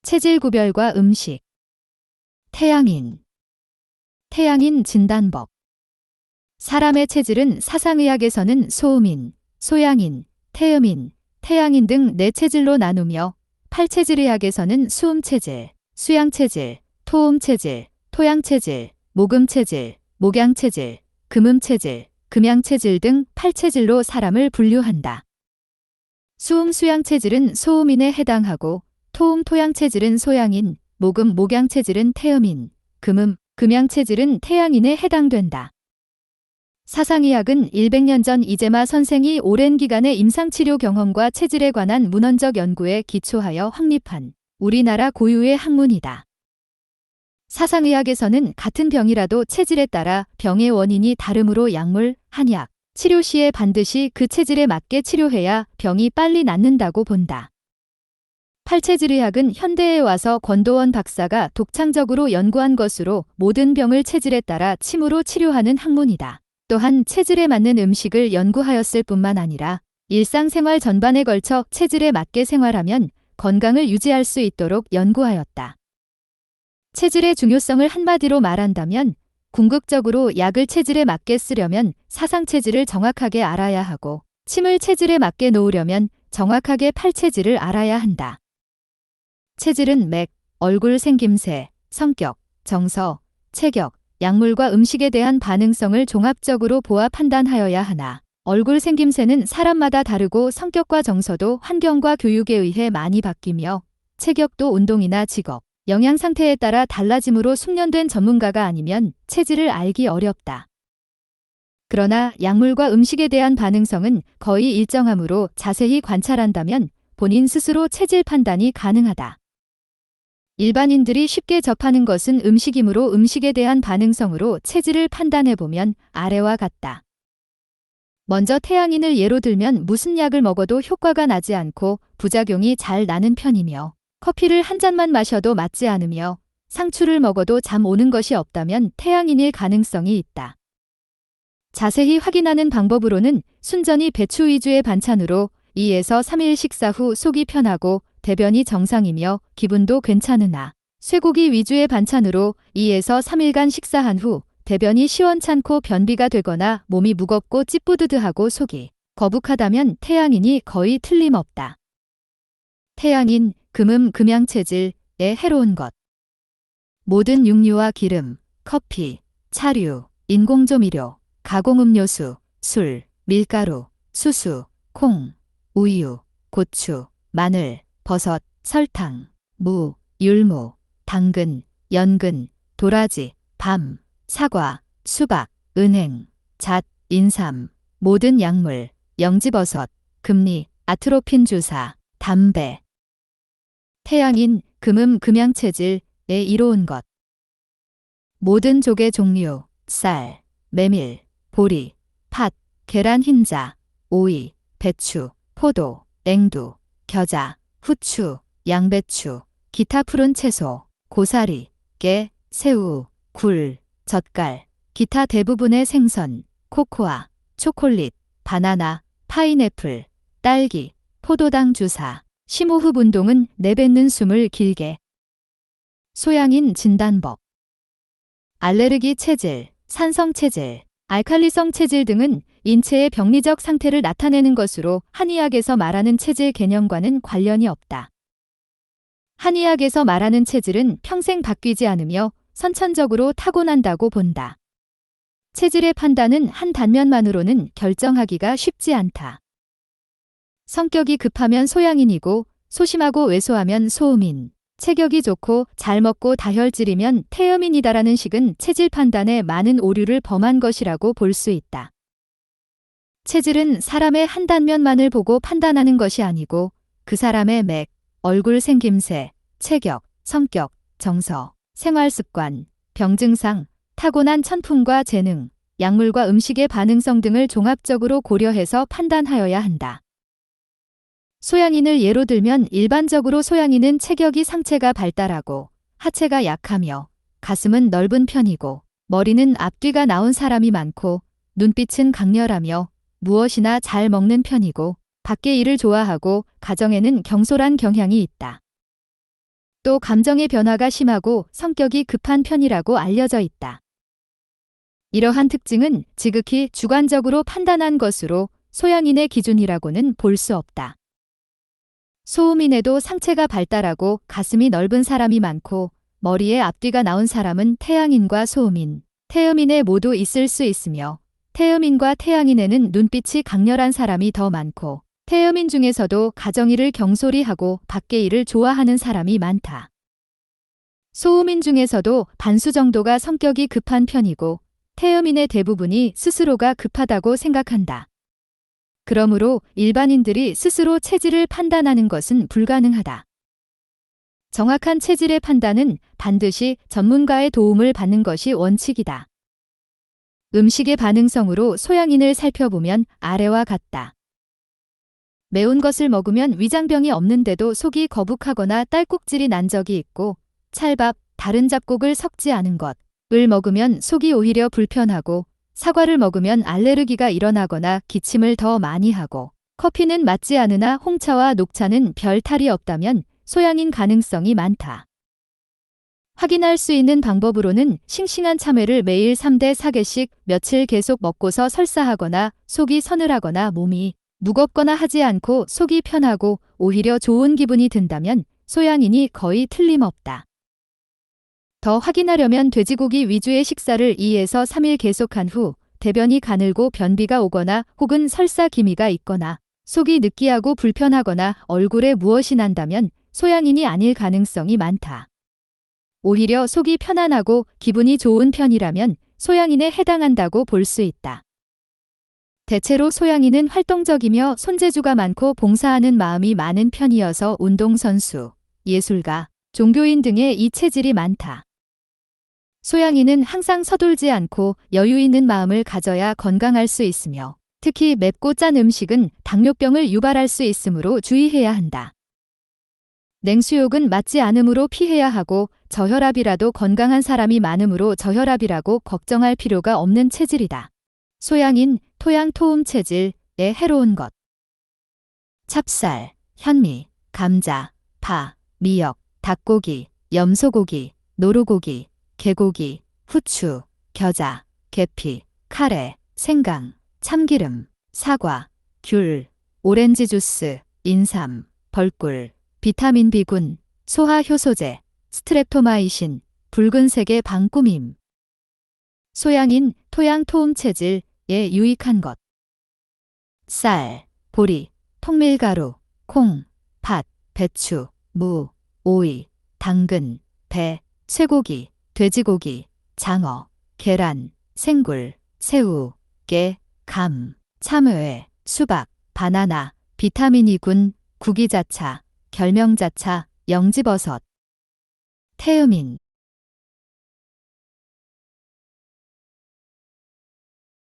체질 구별과 음식. 태양인. 태양인 진단법. 사람의 체질은 사상의학에서는 소음인, 소양인, 태음인, 태양인 등 네 체질로 나누며 팔체질의학에서는 수음체질, 수양체질, 토음체질, 토양체질, 목음체질, 목양체질, 금음체질, 금양체질 등 8체질로 사람을 분류한다. 수음 수양체질은 소음인에 해당하고 토음 토양체질은 소양인, 목음 목양체질은 태음인, 금음 금양체질은 태양인에 해당된다. 사상의학은 100년 전 이재마 선생이 오랜 기간의 임상치료 경험과 체질에 관한 문헌적 연구에 기초하여 확립한 우리나라 고유의 학문이다. 사상의학에서는 같은 병이라도 체질에 따라 병의 원인이 다르므로 약물, 한약, 치료 시에 반드시 그 체질에 맞게 치료해야 병이 빨리 낫는다고 본다. 팔체질의학은 현대에 와서 권도원 박사가 독창적으로 연구한 것으로 모든 병을 체질에 따라 침으로 치료하는 학문이다. 또한 체질에 맞는 음식을 연구하였을 뿐만 아니라 일상생활 전반에 걸쳐 체질에 맞게 생활하면 건강을 유지할 수 있도록 연구하였다. 체질의 중요성을 한마디로 말한다면 궁극적으로 약을 체질에 맞게 쓰려면 사상체질을 정확하게 알아야 하고 침을 체질에 맞게 놓으려면 정확하게 팔체질을 알아야 한다. 체질은 맥, 얼굴 생김새, 성격, 정서, 체격, 약물과 음식에 대한 반응성을 종합적으로 보아 판단하여야 하나, 얼굴 생김새는 사람마다 다르고 성격과 정서도 환경과 교육에 의해 많이 바뀌며 체격도 운동이나 직업, 영양 상태에 따라 달라지므로 숙련된 전문가가 아니면 체질을 알기 어렵다. 그러나 약물과 음식에 대한 반응성은 거의 일정하므로 자세히 관찰한다면 본인 스스로 체질 판단이 가능하다. 일반인들이 쉽게 접하는 것은 음식이므로 음식에 대한 반응성으로 체질을 판단해보면 아래와 같다. 먼저 태양인을 예로 들면 무슨 약을 먹어도 효과가 나지 않고 부작용이 잘 나는 편이며 커피를 한 잔만 마셔도 맞지 않으며 상추를 먹어도 잠 오는 것이 없다면 태양인일 가능성이 있다. 자세히 확인하는 방법으로는 순전히 배추 위주의 반찬으로 2에서 3일 식사 후 속이 편하고 대변이 정상이며 기분도 괜찮으나 쇠고기 위주의 반찬으로 2에서 3일간 식사한 후 대변이 시원찮고 변비가 되거나 몸이 무겁고 찌뿌드드하고 속이 거북하다면 태양인이 거의 틀림없다. 태양인, 금음 금양체질에 해로운 것. 모든 육류와 기름, 커피, 차류, 인공조미료, 가공음료수, 술, 밀가루, 수수, 콩, 우유, 고추, 마늘, 버섯, 설탕, 무, 율무, 당근, 연근, 도라지, 밤, 사과, 수박, 은행, 잣, 인삼, 모든 약물, 영지버섯, 금리, 아트로핀 주사, 담배. 태양인, 금음 금양체질에 이로운 것. 모든 조개 종류, 쌀, 메밀, 보리, 팥, 계란 흰자, 오이, 배추, 포도, 앵두, 겨자, 후추, 양배추, 기타 푸른 채소, 고사리, 깨, 새우, 굴, 젓갈, 기타 대부분의 생선, 코코아, 초콜릿, 바나나, 파인애플, 딸기, 포도당 주사, 심호흡 운동은 내뱉는 숨을 길게. 소양인 진단법. 알레르기 체질, 산성 체질, 알칼리성 체질 등은 인체의 병리적 상태를 나타내는 것으로 한의학에서 말하는 체질 개념과는 관련이 없다. 한의학에서 말하는 체질은 평생 바뀌지 않으며 선천적으로 타고난다고 본다. 체질의 판단은 한 단면만으로는 결정하기가 쉽지 않다. 성격이 급하면 소양인이고 소심하고 왜소하면 소음인, 체격이 좋고 잘 먹고 다혈질이면 태음인이다라는 식은 체질 판단에 많은 오류를 범한 것이라고 볼 수 있다. 체질은 사람의 한 단면만을 보고 판단하는 것이 아니고 그 사람의 맥, 얼굴 생김새, 체격, 성격, 정서, 생활습관, 병증상, 타고난 천품과 재능, 약물과 음식의 반응성 등을 종합적으로 고려해서 판단하여야 한다. 소양인을 예로 들면 일반적으로 소양인은 체격이 상체가 발달하고 하체가 약하며 가슴은 넓은 편이고 머리는 앞뒤가 나온 사람이 많고 눈빛은 강렬하며 무엇이나 잘 먹는 편이고 밖의 일을 좋아하고 가정에는 경솔한 경향이 있다. 또 감정의 변화가 심하고 성격이 급한 편이라고 알려져 있다. 이러한 특징은 지극히 주관적으로 판단한 것으로 소양인의 기준이라고는 볼 수 없다. 소음인에도 상체가 발달하고 가슴이 넓은 사람이 많고 머리에 앞뒤가 나온 사람은 태양인과 소음인, 태음인에 모두 있을 수 있으며 태음인과 태양인에는 눈빛이 강렬한 사람이 더 많고 태음인 중에서도 가정일을 경솔히 하고 밖의 일을 좋아하는 사람이 많다. 소음인 중에서도 반수 정도가 성격이 급한 편이고 태음인의 대부분이 스스로가 급하다고 생각한다. 그러므로 일반인들이 스스로 체질을 판단하는 것은 불가능하다. 정확한 체질의 판단은 반드시 전문가의 도움을 받는 것이 원칙이다. 음식의 반응성으로 소양인을 살펴보면 아래와 같다. 매운 것을 먹으면 위장병이 없는데도 속이 거북하거나 딸꾹질이 난 적이 있고 찰밥, 다른 잡곡을 섞지 않은 것을 먹으면 속이 오히려 불편하고 사과를 먹으면 알레르기가 일어나거나 기침을 더 많이 하고 커피는 맞지 않으나 홍차와 녹차는 별 탈이 없다면 소양인 가능성이 많다. 확인할 수 있는 방법으로는 싱싱한 참외를 매일 3대 4개씩 며칠 계속 먹고서 설사하거나 속이 서늘하거나 몸이 무겁거나 하지 않고 속이 편하고 오히려 좋은 기분이 든다면 소양인이 거의 틀림없다. 더 확인하려면 돼지고기 위주의 식사를 2에서 3일 계속한 후 대변이 가늘고 변비가 오거나 혹은 설사 기미가 있거나 속이 느끼하고 불편하거나 얼굴에 무엇이 난다면 소양인이 아닐 가능성이 많다. 오히려 속이 편안하고 기분이 좋은 편이라면 소양인에 해당한다고 볼 수 있다. 대체로 소양인은 활동적이며 손재주가 많고 봉사하는 마음이 많은 편이어서 운동선수, 예술가, 종교인 등의 이 체질이 많다. 소양인은 항상 서둘지 않고 여유 있는 마음을 가져야 건강할 수 있으며 특히 맵고 짠 음식은 당뇨병을 유발할 수 있으므로 주의해야 한다. 냉수욕은 맞지 않으므로 피해야 하고 저혈압이라도 건강한 사람이 많으므로 저혈압이라고 걱정할 필요가 없는 체질이다. 소양인, 토양 토음 체질에 해로운 것. 찹쌀, 현미, 감자, 파, 미역, 닭고기, 염소고기, 노루고기, 개고기, 후추, 겨자, 계피, 카레, 생강, 참기름, 사과, 귤, 오렌지 주스, 인삼, 벌꿀, 비타민 B군, 소화 효소제, 스트랩토마이신, 붉은색의 방꾸밈. 소양인, 토양 토음 체질에 유익한 것. 쌀, 보리, 통밀가루, 콩, 팥, 배추, 무, 오이, 당근, 배, 쇠고기, 돼지고기, 장어, 계란, 생굴, 새우, 깨, 감, 참외, 수박, 바나나, 비타민 E군, 구기자차, 결명자차, 영지버섯. 태음인.